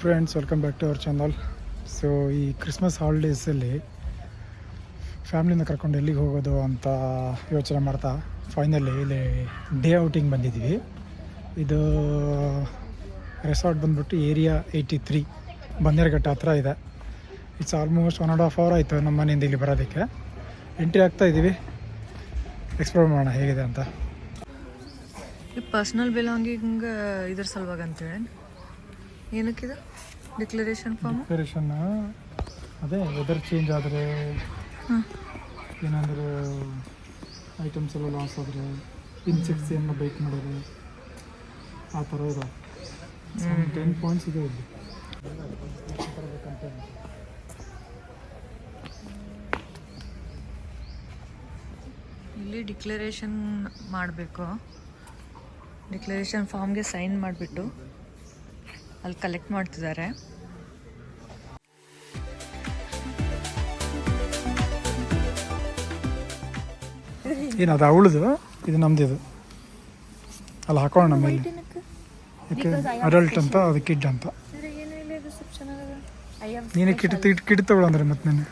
Friends, welcome back to our channel. So ಈ Christmas ಹಾಲಿಡೇಸಲ್ಲಿ ಫ್ಯಾಮ್ಲಿನ ಕರ್ಕೊಂಡು ಎಲ್ಲಿಗೆ ಹೋಗೋದು ಅಂತ ಯೋಚನೆ ಮಾಡ್ತಾ ಫೈನಲಿ ಇಲ್ಲಿ ಡೇ ಔಟಿಂಗ್ ಬಂದಿದ್ವಿ. ಇದು ರೆಸಾರ್ಟ್ ಬಂದ್ಬಿಟ್ಟು ಏರಿಯಾ 83 ಬನ್ನೇರುಘಟ್ಟ ಹತ್ರ ಇದೆ. ಇಟ್ಸ್ ಆಲ್ಮೋಸ್ಟ್ 1.5 hour ಆಯಿತು ನಮ್ಮ ಮನೆಯಿಂದ ಇಲ್ಲಿ ಬರೋದಕ್ಕೆ. ಎಂಟ್ರಿ ಆಗ್ತಾ ಇದ್ದೀವಿ, ಎಕ್ಸ್ಪ್ಲೋರ್ ಮಾಡೋಣ ಹೇಗಿದೆ ಅಂತ. ಪರ್ಸ್ನಲ್ ಬಿಲಾಂಗಿಂಗ್ ಇದ್ರ ಸಲುವಾಗಿ ಅಂತೇಳಿ ಏನಕ್ಕಿದೆ ಡಿಕ್ಲರೇಷನ್ ಅದೇ ವೆದರ್ ಚೇಂಜ್ ಆದರೆ, ಏನಾದರೂ ಐಟಮ್ಸ್ ಎಲ್ಲ ಲಾಸ್ ಆದರೆ, ಇನ್ಸೆಕ್ಟ್ಸ್ ಏನೋ ಬೈಕ್ ಮಾಡಿದ್ರೆ ಆ ಥರ ಇದೆ. 10 points ಇದೆ ಇಲ್ಲಿ. ಇಲ್ಲಿ ಡಿಕ್ಲರೇಷನ್ ಮಾಡಬೇಕು. ಡಿಕ್ಲರೇಷನ್ ಫಾರ್ಮ್ಗೆ ಸೈನ್ ಮಾಡಿಬಿಟ್ಟು ಅಲ್ಲಿ ಕಲೆಕ್ಟ್ ಮಾಡ್ತಿದ್ದಾರೆ. ಏನದು ಅವಳದು, ಇದು ನಮ್ದು. ಇದು ಅಲ್ಲಿ ಹಾಕೋಣ ನಮ್ಮಲ್ಲಿ. ಯಾಕೆ ಅಡಲ್ಟ್ ಅಂತ, ಅದು ಕಿಡ್ ಅಂತ. ನೀನು ಕಿಡ್ ತಗೊಳ್ಳಂದ್ರೆ ಮತ್ತೆ ನಾನು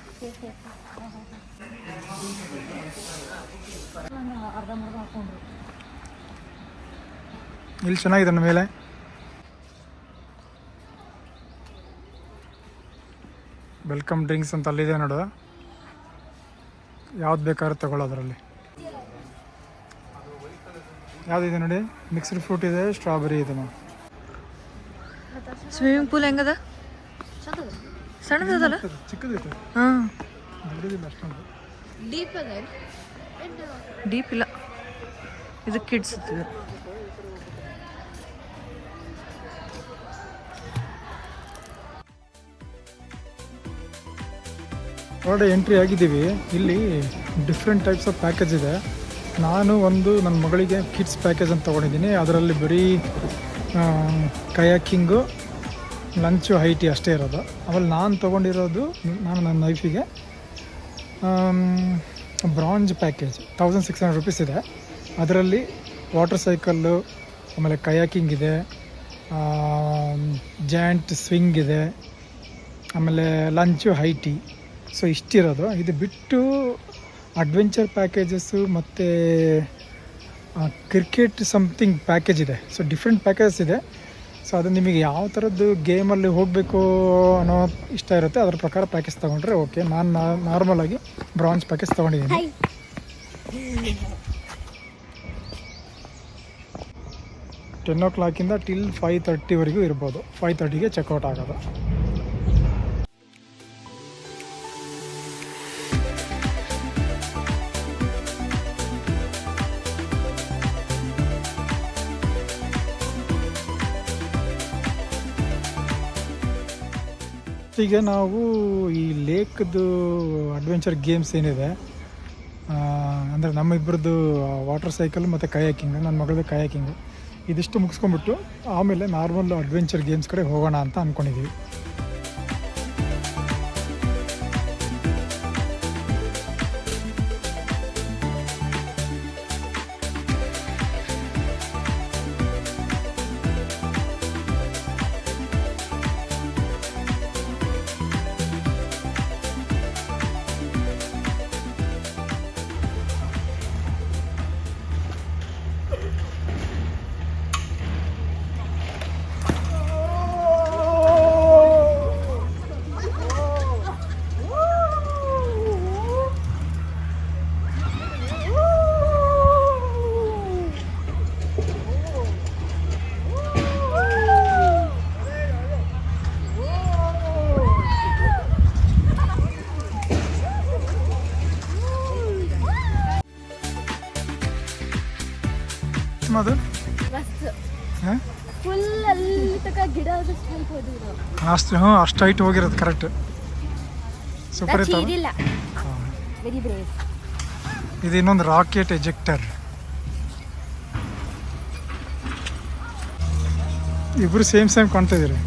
ಇಲ್ಲಿ ಚೆನ್ನಾಗಿದೆ ನನ್ನ ಮೇಲೆ. ವೆಲ್ಕಮ್ ಡ್ರಿಂಕ್ಸ್ ಅಂತ ಅಲ್ಲಿದೆ ನೋಡು, ಯಾವ್ದು ಬೇಕಾದ್ರೂ ತಗೊಳ್ಳೋದ್ರಲ್ಲಿ. ಯಾವುದಿದೆ ನೋಡಿ, ಮಿಕ್ಸ್ಡ್ ಫ್ರೂಟ್ ಇದೆ, ಸ್ಟ್ರಾಬೆರಿ ಇದೆ. ಸ್ವಿಮ್ಮಿಂಗ್ ಪೂಲ್ ಹೆಂಗದ? ಸಣ್ಣದಲ್ಲ, ಚಿಕ್ಕದೈತೆ. ಹಾಂ, ಅಷ್ಟೊಂದು ಡೀಪ್ ಇಲ್ಲ. ಇದು ಕಿಡ್ಸ್ ಇದು. ಹೊರಗಡೆ ಎಂಟ್ರಿ ಆಗಿದ್ದೀವಿ. ಇಲ್ಲಿ ಡಿಫ್ರೆಂಟ್ ಟೈಪ್ಸ್ ಆಫ್ ಪ್ಯಾಕೇಜ್ ಇದೆ. ನಾನು ನನ್ನ ಮಗಳಿಗೆ ಕಿಡ್ಸ್ ಪ್ಯಾಕೇಜ್ ಅಂತ ತೊಗೊಂಡಿದ್ದೀನಿ. ಅದರಲ್ಲಿ ಬರೀ ಕಯಾಕಿಂಗು, ಲಂಚು, ಹೈಟಿ ಅಷ್ಟೇ ಇರೋದು. ಆಮೇಲೆ ನಾನು ತೊಗೊಂಡಿರೋದು, ನನ್ನ ವೈಫಿಗೆ ಬ್ರಾಂಜ್ ಪ್ಯಾಕೇಜ್ 1600 rupees ಇದೆ. ಅದರಲ್ಲಿ ವಾಟರ್ ಸೈಕಲ್ಲು, ಆಮೇಲೆ ಕಯಾಕಿಂಗ್ ಇದೆ, ಜಾಯಿಂಟ್ ಸ್ವಿಂಗ್ ಇದೆ, ಆಮೇಲೆ ಲಂಚು, ಹೈಟಿ. ಸೊ ಇಷ್ಟಿರೋದು. ಇದು ಬಿಟ್ಟು ಅಡ್ವೆಂಚರ್ ಪ್ಯಾಕೇಜಸ್ಸು ಮತ್ತು ಕ್ರಿಕೆಟ್ ಸಮಥಿಂಗ್ ಪ್ಯಾಕೇಜ್ ಇದೆ. ಸೊ ಡಿಫ್ರೆಂಟ್ ಪ್ಯಾಕೇಜಸ್ ಇದೆ. ಸೊ ಅದು ನಿಮಗೆ ಯಾವ ಥರದ್ದು ಗೇಮಲ್ಲಿ ಹೋಗಬೇಕು ಅನ್ನೋ ಇಷ್ಟ ಇರುತ್ತೆ, ಅದ್ರ ಪ್ರಕಾರ ಪ್ಯಾಕೇಜ್ ತೊಗೊಂಡ್ರೆ ಓಕೆ. ನಾನು ನಾರ್ಮಲಾಗಿ ಬ್ರಾಂಜ್ ಪ್ಯಾಕೇಜ್ ತೊಗೊಂಡಿದ್ದೀನಿ. 10 o'clock ಟಿಲ್ 5:30ವರೆಗೂ ಇರ್ಬೋದು. 5:30ಗೆ ಚೆಕ್ಔಟ್ ಆಗೋದು. ಈಗ ನಾವು ಈ ಲೇಕ್ದು ಅಡ್ವೆಂಚರ್ ಗೇಮ್ಸ್ ಏನಿದೆ, ಅಂದರೆ ನಮ್ಮಿಬ್ಬರದ್ದು ವಾಟರ್ ಸೈಕಲ್ ಮತ್ತು ಕಯಾಕಿಂಗ್, ನನ್ನ ಮಗಳದ್ದು ಕಯಾಕಿಂಗು, ಇದಿಷ್ಟು ಮುಗಿಸ್ಕೊಂಡ್ಬಿಟ್ಟು ಆಮೇಲೆ ನಾರ್ಮಲ್ ಅಡ್ವೆಂಚರ್ ಗೇಮ್ಸ್ ಕಡೆ ಹೋಗೋಣ ಅಂತ ಅಂದ್ಕೊಂಡಿದ್ದೀವಿ. ಅದು ಅಷ್ಟು ಹೈಟ್ ಹೋಗಿರೋದು ಕರೆಕ್ಟ್. ಸೂಪರ್ ಇತ್ತು. ಇದು ಇನ್ನೊಂದು ರಾಕೆಟ್ ಎಜೆಕ್ಟರ್. ಇಬ್ರು ಸೇಮ್ ಕಾಣ್ತಾ ಇದೀರಿ.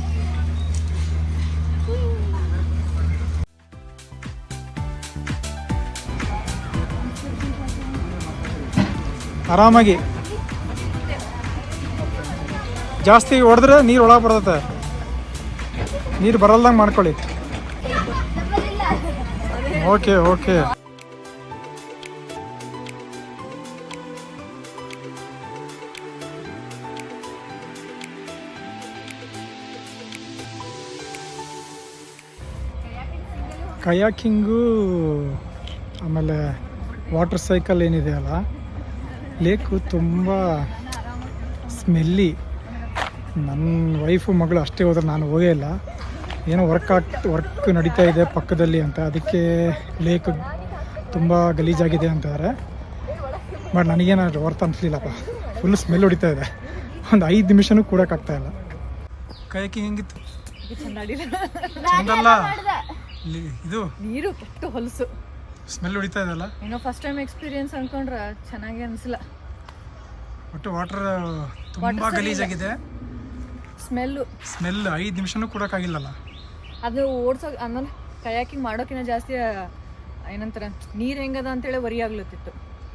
ಆರಾಮಾಗಿ ಜಾಸ್ತಿ ಹೊಡೆದ್ರೆ ನೀರು ಒಳಗೆ ಬರ್ತೈತೆ. ನೀರು ಬರಲ್ದಂಗೆ ಮಾಡ್ಕೊಳ್ಳಿ. Okay okay. ಕಯಾಕಿಂಗು ಆಮೇಲೆ ವಾಟರ್ ಸೈಕಲ್ ಏನಿದೆ ಅಲ್ಲ, ಲೇಕು ತುಂಬ ಸ್ಮೆಲ್ಲಿ. ನನ್ನ ವೈಫು ಮಗಳು ಅಷ್ಟೇ ಹೋದ್ರೆ, ನಾನು ಹೋಗೇ ಇಲ್ಲ. ಏನೋ ವರ್ಕ್ ನಡೀತಾ ಇದೆ ಪಕ್ಕದಲ್ಲಿ ಅಂತ, ಅದಕ್ಕೆ ಲೇಕ್ ತುಂಬ ಗಲೀಜಾಗಿದೆ ಅಂತಾರೆ. ಬಟ್ ನನಗೇನಾದ್ರು ವರ್ತ್ ಅನಿಸ್ಲಿಲ್ಲಪ್ಪ, ಫುಲ್ ಸ್ಮೆಲ್ ಹೊಡಿತಾ ಇದೆ. ಒಂದು 5 ನಿಮಿಷನೂ ಕೂಡೋಕ್ಕಾಗ್ತಾಯಿಲ್ಲ. ಕಯಾಕಿಂಗ್ ಹೆಂಗಿತ್ತು? ಚಂದಲ್ಲ, ಇದು ನೀರು ಕೆಟ್ಟು ಹೊಲಸು, ಸ್ಮೆಲ್ ಹೊಡಿತಾ ಇದೆಲ್ಲ. ಏನೋ ಫಸ್ಟ್ ಟೈಮ್ ಎಕ್ಸ್ಪೀರಿಯನ್ಸ್ ಅನ್ಕೊಂಡ್ರೆ ಚೆನ್ನಾಗಿ ಅನಿಸಿಲ್ಲ. ಒಟ್ಟು ವಾಟರ್ ತುಂಬ ಗಲೀಜಾಗಿದೆ. ಸ್ಮೆಲ್ಲು 5 ನಿಮಿಷನೂ ಕೊಡೋಕ್ಕಾಗಿಲ್ಲಲ್ಲ. ಅದು ಓಡ್ಸೋಕೆ ಆಮೇಲೆ ಕಯಾಕಿಂಗ್ ಮಾಡೋಕ್ಕಿಂತ ಜಾಸ್ತಿ ಏನಂತಾರೆ, ನೀರು ಹೆಂಗದ ಅಂತೇಳಿ ವರಿ ಆಗ್ಲತ್ತಿತ್ತು.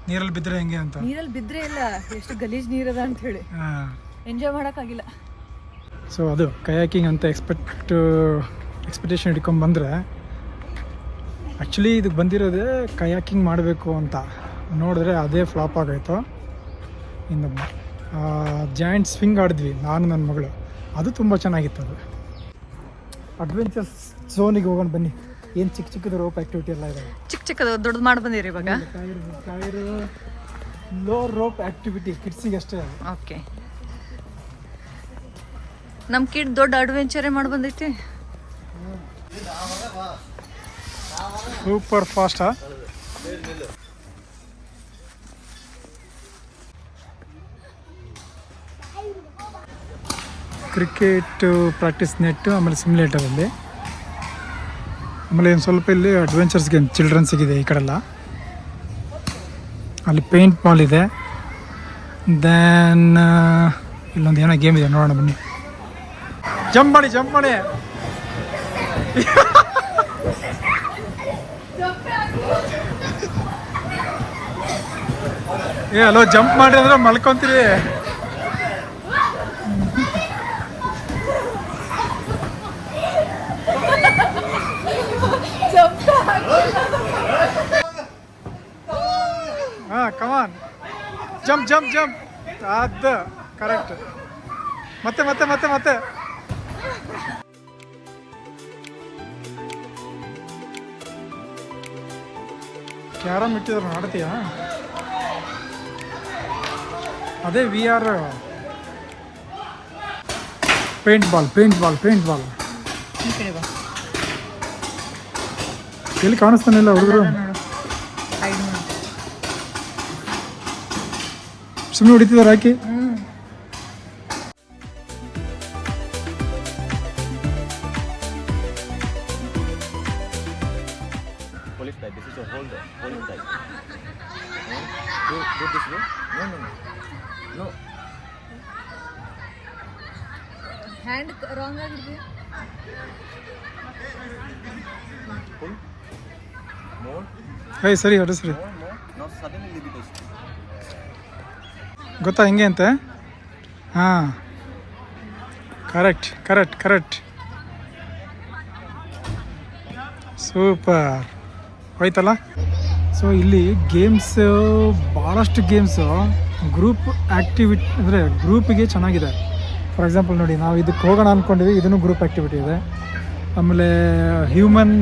ನೀರಲ್ಲಿ ಬಿದ್ದರೆ ಹೆಂಗೆ ಅಂತ. ನೀರಲ್ಲಿ ಬಿದ್ದರೆ ಇಲ್ಲ, ಎಷ್ಟು ಗಲೀಜ್ ನೀರದ ಅಂಥೇಳಿ ಎಂಜಾಯ್ ಮಾಡೋಕ್ಕಾಗಿಲ್ಲ. ಸೊ ಅದು ಕಯಾಕಿಂಗ್ ಅಂತ ಎಕ್ಸ್ಪೆಕ್ಟೇಷನ್ ಹಿಡ್ಕೊಂಡ್ಬಂದರೆ, ಆ್ಯಕ್ಚುಲಿ ಇದಕ್ಕೆ ಬಂದಿರೋದೇ ಕಯಾಕಿಂಗ್ ಮಾಡಬೇಕು ಅಂತ. ನೋಡಿದ್ರೆ ಅದೇ ಫ್ಲಾಪ್ ಆಗೋಯ್ತು. ಇನ್ನು ಜಾಯಿಂಟ್ ಸ್ವಿಂಗ್ ಆಡಿದ್ವಿ ನಾನು ನನ್ನ ಮಗಳು, ಅದು ತುಂಬ ಚೆನ್ನಾಗಿತ್ತು. ಅದು ಅಡ್ವೆಂಚರ್ಸ್ ಝೋನಿಗೆ ಹೋಗೋಣ ಬನ್ನಿ. ಏನು ಚಿಕ್ಕ ಚಿಕ್ಕದು ರೋಪ್ ಆ್ಯಕ್ಟಿವಿಟಿ ಎಲ್ಲ ಇದೆ. ಚಿಕ್ಕದು ದೊಡ್ಡದು ಮಾಡಿ ಬಂದಿರಿ ಇವಾಗ. ಟೈರು ಲೋ ರೋಪ್ ಆ್ಯಕ್ಟಿವಿಟಿ ಕಿಡ್ಸಿಗೆ ಅಷ್ಟೇ ಅದು. ಓಕೆ, ನಮ್ಮ ಕಿಡ್ ದೊಡ್ಡ ಅಡ್ವೆಂಚರೇ ಮಾಡಿ ಬಂದೈತಿ. ಸೂಪರ್ ಫಾಸ್ಟಾ? ಕ್ರಿಕೆಟ್ ಪ್ರಾಕ್ಟೀಸ್ ನೆಟ್ಟು, ಆಮೇಲೆ ಸಿಮ್ಯುಲೇಟರಲ್ಲಿ, ಆಮೇಲೆ ಒಂದು ಸ್ವಲ್ಪ ಇಲ್ಲಿ ಅಡ್ವೆಂಚರ್ಸ್ ಗೇಮ್ ಚಿಲ್ಡ್ರನ್ಸಿಗಿದೆ ಈ ಕಡೆಲ್ಲ. ಅಲ್ಲಿ ಪೇಂಟ್ ಬಾಲ್ ಇದೆ. ದೆನ್ ಇಲ್ಲೊಂದು ಏನೋ ಗೇಮ್ ಇದೆ, ನೋಡೋಣ ಬನ್ನಿ. ಜಂಪ್ ಮಾಡಿ ಹಲೋ, ಜಂಪ್ ಮಾಡಿ ಅಂದ್ರೆ ಮಲ್ಕೊಂತೀರಿ. ಕಮಾನ್, ಜಂಪ್. ಅದು ಕರೆಕ್ಟ್. ಮತ್ತೆ ಕ್ಯಾರಮ್ ಇಟ್ಟಿದ್ರು, ಆಡ್ತೀಯಾ? ಅದೇ VR ಪೇಂಟ್ ಬಾಲ್. ಎಲ್ಲಿ ಕಾಣಿಸ್ತಾನಿಲ್ಲ ಹುಡುಗರು, ಸುಮ್ಮನೆ ಹೊಡಿತಿದ್ದಾರೆ ಹಾಕಿ. This is a holder. Hold it tight. Go this way. No. Hand wrong ಆಗಿದ್ವಿ. Pull. More. ಸರಿ ಹೊಡೆ ಸರಿ. More. Not suddenly leave it. ಗೊತ್ತಾ ಹೆಂಗೆ ಅಂತ? ಹಾಂ, ಕರೆಕ್ಟ್. ಸೂಪರ್ ಹೋಯ್ತಲ್ಲ. ಸೊ ಇಲ್ಲಿ ಗೇಮ್ಸ್ ಭಾಳಷ್ಟು ಗೇಮ್ಸು ಗ್ರೂಪ್ ಆ್ಯಕ್ಟಿವಿಟಿ, ಅಂದರೆ ಗ್ರೂಪಿಗೆ ಚೆನ್ನಾಗಿದೆ. ಫಾರ್ ಎಕ್ಸಾಂಪಲ್ ನೋಡಿ, ನಾವು ಇದಕ್ಕೆ ಹೋಗೋಣ ಅಂದ್ಕೊಂಡಿದ್ವಿ, ಇದನ್ನು ಗ್ರೂಪ್ ಆ್ಯಕ್ಟಿವಿಟಿ ಇದೆ. ಆಮೇಲೆ ಹ್ಯೂಮನ್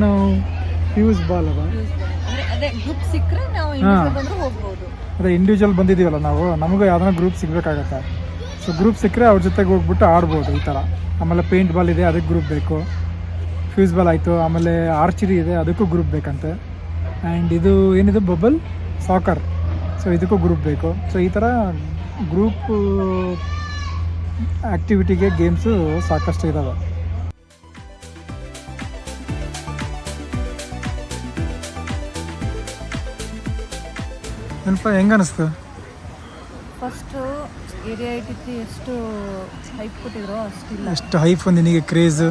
ಫ್ಯೂಸ್ ಬಾಲ್ ಅದ. ಅದೇ ಗ್ರೂಪ್ ಸಿಕ್ಕರೆ ನಾವು ಇಂಡಿವಿಜುವಲ್ ಹೋಗ್ಬೋದು. ಅದೇ ಇಂಡಿವಿಜುವಲ್ ಬಂದಿದ್ದೀವಲ್ಲ ನಾವು, ನಮಗೂ ಯಾವ್ದಾರ ಗ್ರೂಪ್ ಸಿಗಬೇಕಾಗತ್ತೆ. ಸೊ ಗ್ರೂಪ್ ಸಿಕ್ಕರೆ ಅವ್ರ ಜೊತೆಗೆ ಹೋಗ್ಬಿಟ್ಟು ಆಡ್ಬೋದು ಈ ಥರ. ಆಮೇಲೆ ಪೇಂಟ್ ಬಾಲ್ ಇದೆ, ಅದಕ್ಕೆ ಗ್ರೂಪ್ ಬೇಕು. ಫ್ಯೂಸ್ ಬಾಲ್ ಆಯಿತು, ಆಮೇಲೆ ಆರ್ಚರಿ ಇದೆ, ಅದಕ್ಕೂ ಗ್ರೂಪ್ ಬೇಕಂತೆ. ಆ್ಯಂಡ್ ಇದು ಏನಿದೆ ಬಬಲ್ ಸಾಕರ್, ಸೊ ಇದಕ್ಕೂ ಗ್ರೂಪ್ ಬೇಕು. ಸೊ ಈ ಥರ ಗ್ರೂಪ್ ಆ್ಯಕ್ಟಿವಿಟಿಗೆ ಗೇಮ್ಸು ಸಾಕಷ್ಟು ಇದ್ದಾವೆ. ಏನಪ್ಪ ಹೆಂಗೆ ಅನ್ನಿಸ್ತು? ಫಸ್ಟು ಏರಿಯಾ ಇಟ್ಟಿತ್ತು, ಎಷ್ಟು ಹೈಪ್ ಕೊಟ್ಟಿದ್ರು ಅಷ್ಟಿಲ್ಲ. ಎಷ್ಟು ಹೈಪ್ ಒಂದು ನಿನಗೆ ಕ್ರೇಜ್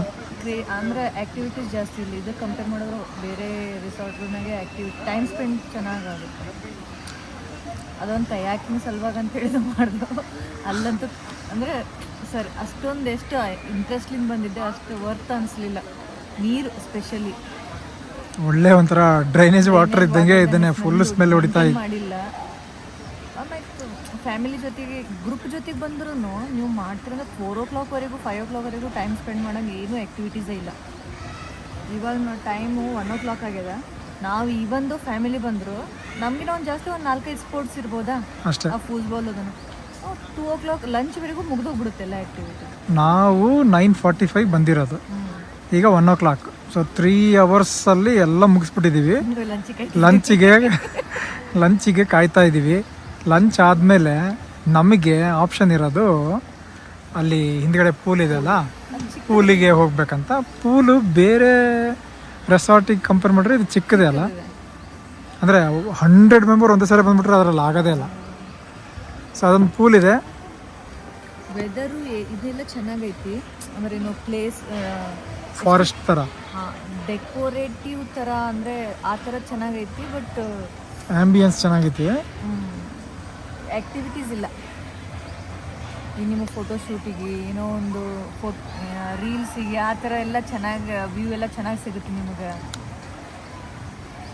ಅಂದರೆ ಆ್ಯಕ್ಟಿವಿಟೀಸ್ ಜಾಸ್ತಿ ಇಲ್ಲ. ಇದಕ್ಕೆ ಕಂಪೇರ್ ಮಾಡಿದ್ರು ಬೇರೆ ರಿಸಾರ್ಟ್ಗಳಾಗೆ ಟೈಮ್ ಸ್ಪೆಂಡ್ ಚೆನ್ನಾಗಾಗುತ್ತೆ. ಅದೊಂದು ಕಯಾಕಿಂಗ್ ಸಲುವಾಗಿ ಅಂತ ಹೇಳಿದ ಮಾಡಿದ್ರು. ಅಲ್ಲಂತೂ ಅಂದರೆ ಸರ್ ಅಷ್ಟೊಂದು ಎಷ್ಟು ಇಂಟ್ರೆಸ್ಟ್ಲಿಂದ ಬಂದಿದ್ದೆ ಅಷ್ಟು ವರ್ತ್ ಅನಿಸ್ಲಿಲ್ಲ. ನೀರು ಸ್ಪೆಷಲಿ ಒಳ್ಳೆ ಒಂಥರ ಡ್ರೈನೇಜ್ ವಾಟರ್ ಇದ್ದಂಗೆ ಇದನ್ನೇ ಫುಲ್ ಸ್ಮೆಲ್ ಹೊಡಿತಾ ಇದೆ. ಮಾಡಿಲ್ಲ. ಆಮೇಲೆ ಫ್ಯಾಮಿಲಿ ಜೊತೆಗೆ ಗ್ರೂಪ್ ಜೊತೆಗೆ ಬಂದ್ರೂ ನೀವು ಮಾಡ್ತಿರೋದು 4 o'clockವರೆಗೂ 5 o'clockವರೆಗೂ ಟೈಮ್ ಸ್ಪೆಂಡ್ ಮಾಡೋಂಗೆ ಏನೂ ಆ್ಯಕ್ಟಿವಿಟೀಸೇ ಇಲ್ಲ. ಇವಾಗ ಟೈಮು 1 o'clock ಆಗ್ಯದ. ನಾವು ಈವೊಂದು ಫ್ಯಾಮಿಲಿ ಬಂದರು ನಮಗಿನ ಒಂದು ಜಾಸ್ತಿ ಒಂದು 4-5 ಸ್ಪೋರ್ಟ್ಸ್ ಇರ್ಬೋದಾ ಅಷ್ಟೇ. ಆ ಫುಟ್ಬಾಲ್ ಅದನ್ನು 2 o'clock ಲಂಚ್ವರೆಗೂ ಮುಗಿದೋಗ್ಬಿಡುತ್ತೆ ಎಲ್ಲ ಆ್ಯಕ್ಟಿವಿಟಿ. ನಾವು 9:45 ಬಂದಿರೋದು, ಈಗ 1 o'clock. ಸೊ 3 ಅವರ್ಸಲ್ಲಿ ಎಲ್ಲ ಮುಗಿಸ್ಬಿಟ್ಟಿದ್ದೀವಿ. ಲಂಚಿಗೆ ಕಾಯ್ತಾ ಇದ್ದೀವಿ. ಲಂಚ್ ಆದಮೇಲೆ ನಮಗೆ ಆಪ್ಷನ್ ಇರೋದು ಅಲ್ಲಿ ಹಿಂದ್ಗಡೆ ಪೂಲ್ ಇದೆಯಲ್ಲ, ಪೂಲಿಗೆ ಹೋಗ್ಬೇಕಂತ. ಪೂಲು ಬೇರೆ ರೆಸಾರ್ಟಿಗೆ ಕಂಪೇರ್ ಮಾಡಿದ್ರೆ ಇದು ಚಿಕ್ಕದೇ ಅಲ್ಲ, ಅಂದರೆ 100 ಮೆಂಬರ್ ಒಂದೇ ಸರಿ ಬಂದುಬಿಟ್ರೆ ಅದರಲ್ಲಿ ಆಗೋದೇ ಇಲ್ಲ. ಸೊ ಅದೊಂದು ಪೂಲ್ ಇದೆ. ವೆದರು ಇದೆಲ್ಲ ಚೆನ್ನಾಗೈತಿ. ಅಂದರೆ ಪ್ಲೇಸ್ ಫಾರೆಸ್ಟ್ ಥರ, ಡೆಕೋರೇಟಿವ್ ಥರ, ಅಂದರೆ ಆ ಥರ ಚೆನ್ನಾಗೈತಿ. ಬಟ್ ಆ್ಯಂಬಿಯನ್ಸ್ ಚೆನ್ನಾಗೈತಿ. ಆ್ಯಕ್ಟಿವಿಟೀಸ್ ಇಲ್ಲ. ಈಗ ನಿಮಗೆ ಫೋಟೋಶೂಟಿಗೆ ಏನೋ ಒಂದು ರೀಲ್ಸಿಗೆ ಆ ಥರ ಎಲ್ಲ ಚೆನ್ನಾಗಿ ವ್ಯೂ ಎಲ್ಲ ಚೆನ್ನಾಗಿ ಸಿಗುತ್ತೆ ನಿಮಗೆ.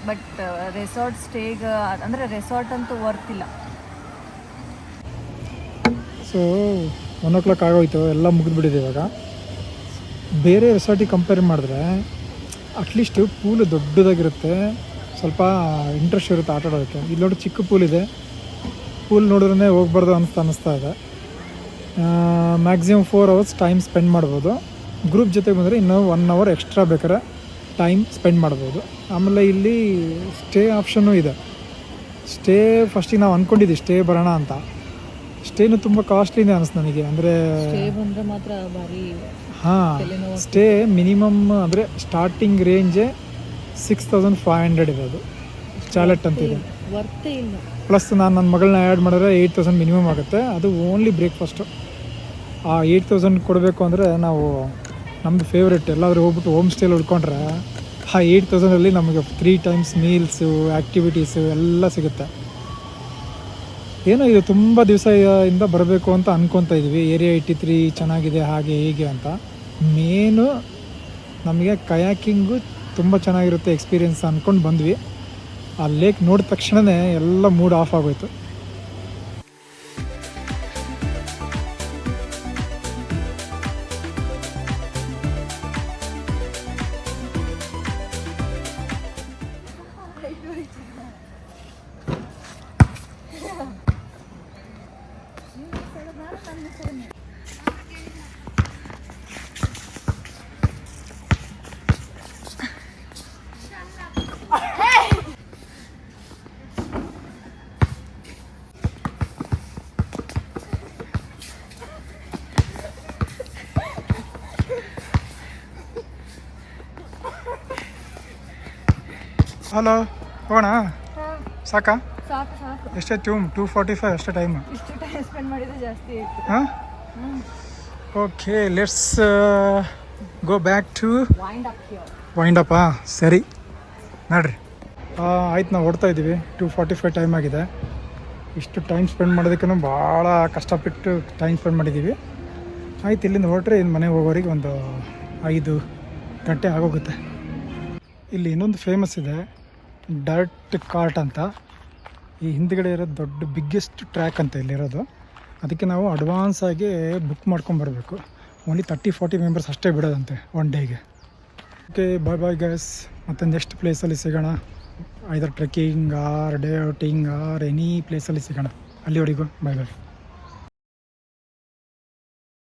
ಬಟ್ ರೆಸಾರ್ಟ್ ಸ್ಟೇಗೆ ಅಂದರೆ ರೆಸಾರ್ಟ್ ಅಂತೂ ವರ್ತ್ ಇಲ್ಲ. ಸೊ 1 o'clock ಆಗೋಯ್ತು, ಎಲ್ಲ ಮುಗಿದ್ಬಿಟ್ಟಿದೆ. ಇವಾಗ ಬೇರೆ ರೆಸಾರ್ಟಿಗೆ ಕಂಪೇರ್ ಮಾಡಿದ್ರೆ ಅಟ್ಲೀಸ್ಟ್ ಪೂಲು ದೊಡ್ಡದಾಗಿರುತ್ತೆ, ಸ್ವಲ್ಪ ಇಂಟ್ರೆಸ್ಟ್ ಇರುತ್ತೆ ಆಟ ಆಡೋದಕ್ಕೆ. ಇಲ್ಲಿ ನೋಡಿ ಚಿಕ್ಕ ಪೂಲ್ ಇದೆ. ಪೂಲ್ ನೋಡಿದ್ರೆ ಹೋಗ್ಬಾರ್ದು ಅನ್ನಿಸ್ತಾ ಇದೆ. ಮ್ಯಾಕ್ಸಿಮಮ್ 4 hours ಟೈಮ್ ಸ್ಪೆಂಡ್ ಮಾಡ್ಬೋದು. ಗ್ರೂಪ್ ಜೊತೆಗೆ ಬಂದರೆ ಇನ್ನೂ 1 hour ಎಕ್ಸ್ಟ್ರಾ ಬೇಕಾದ್ರೆ ಟೈಮ್ ಸ್ಪೆಂಡ್ ಮಾಡ್ಬೋದು. ಆಮೇಲೆ ಇಲ್ಲಿ ಸ್ಟೇ ಆಪ್ಷನ್ನೂ ಇದೆ. ಸ್ಟೇ ಫಸ್ಟಿಗೆ ನಾವು ಅಂದ್ಕೊಂಡಿದ್ದೀವಿ ಸ್ಟೇ ಬರೋಣ ಅಂತ. ಸ್ಟೇನು ತುಂಬ ಕಾಸ್ಟ್ಲಿನೇ ಅನಿಸ್ತು ನನಗೆ. ಅಂದರೆ ಬಂದರೆ ಮಾತ್ರ ಭಾರಿ. ಹಾಂ, ಸ್ಟೇ ಮಿನಿಮಮ್ ಅಂದರೆ ಸ್ಟಾರ್ಟಿಂಗ್ ರೇಂಜೇ 6,500 ಇರೋದು. ಚಾಲೆಟ್ ಅಂತಿದೆ. ವರ್ತೆ ಇಲ್ಲ. ಪ್ಲಸ್ ನಾನು ನನ್ನ ಮಗಳನ್ನ ಆ್ಯಡ್ ಮಾಡಿದ್ರೆ 8,000 ಮಿನಿಮಮ್ ಆಗುತ್ತೆ. ಅದು ಓನ್ಲಿ ಬ್ರೇಕ್ಫಾಸ್ಟು. ಆ 8,000 ಕೊಡಬೇಕು ಅಂದರೆ ನಾವು ನಮ್ಮದು ಫೇವ್ರೆಟ್ ಎಲ್ಲಾದರೂ ಹೋಗ್ಬಿಟ್ಟು ಹೋಮ್ ಸ್ಟೇಲಿ ಉಳ್ಕೊಂಡ್ರೆ ಆ 8,000ಅಲ್ಲಿ ನಮಗೆ 3 times ಮೀಲ್ಸು, ಆ್ಯಕ್ಟಿವಿಟೀಸು ಎಲ್ಲ ಸಿಗುತ್ತೆ. ಏನೋ ಇದು ತುಂಬ ದಿವಸದಿಂದ ಬರಬೇಕು ಅಂತ ಅಂದ್ಕೊತಾ ಇದ್ವಿ. ಏರಿಯಾ 83 ಚೆನ್ನಾಗಿದೆ ಹಾಗೆ ಹೀಗೆ ಅಂತ. ಮೇನು ನಮಗೆ ಕಯಾಕಿಂಗು ತುಂಬ ಚೆನ್ನಾಗಿರುತ್ತೆ ಎಕ್ಸ್ಪೀರಿಯೆನ್ಸ್ ಅಂದ್ಕೊಂಡು ಬಂದ್ವಿ. ಆ ಲೇಕ್ ನೋಡಿದ ತಕ್ಷಣವೇ ಎಲ್ಲ ಮೂಡ್ ಆಫ್ ಆಗೋಯ್ತು. ಹಲೋ, ಹೋಗೋಣ? ಸಾಕಾ? ಸಾಕು ಸಾಕು. ಎಷ್ಟಾಯ್ತು? 2:45 ಅಷ್ಟೇ ಟೈಮು. ಇಷ್ಟು ಟೈಮ್ ಸ್ಪೆಂಡ್ ಮಾಡಿದರೆ ಜಾಸ್ತಿ ಆಯಿತು. ಹಾಂ, okay, let's go back to wind up. ಸರಿ ನೋಡ್ರಿ, ಆಯ್ತು, ನಾವು ಓಡ್ತಾ ಇದ್ದೀವಿ. 2:45 ಟೈಮ್ ಆಗಿದೆ. ಇಷ್ಟು ಟೈಮ್ ಸ್ಪೆಂಡ್ ಮಾಡೋದಕ್ಕೂ ಭಾಳ ಕಷ್ಟಪಟ್ಟು ಟೈಮ್ ಸ್ಪೆಂಡ್ ಮಾಡಿದ್ದೀವಿ. ಆಯ್ತು, ಇಲ್ಲಿಂದ ಹೊರಟ್ರೆ ಇನ್ನು ಮನೆಗೆ ಹೋಗೋರಿಗೆ ಒಂದು 5 ಗಂಟೆ ಆಗೋಗುತ್ತೆ. ಇಲ್ಲಿ ಇನ್ನೊಂದು ಫೇಮಸ್ ಇದೆ, ಡರ್ಟ್ ಕಾರ್ಟ್ ಅಂತ. ಈ ಹಿಂದ್ಗಡೆ ಇರೋದು ದೊಡ್ಡ ಬಿಗ್ಗೆಸ್ಟ್ ಟ್ರ್ಯಾಕ್ ಅಂತ ಇಲ್ಲಿರೋದು. ಅದಕ್ಕೆ ನಾವು ಅಡ್ವಾನ್ಸಾಗಿ ಬುಕ್ ಮಾಡ್ಕೊಂಬರ್ಬೇಕು. ಓನ್ಲಿ 30-40 ಮೆಂಬರ್ಸ್ ಅಷ್ಟೇ ಬಿಡೋದಂತೆ 1 ಡೇಗೆ. Okay, bye bye guys. ಮತ್ತು ನೆಕ್ಸ್ಟ್ ಪ್ಲೇಸಲ್ಲಿ ಸಿಗೋಣ. Either trekking or day outing or any ಪ್ಲೇಸಲ್ಲಿ ಸಿಗೋಣ. ಅಲ್ಲಿವರೆಗೂ ಬಾಯ್ ಬಾಯ್.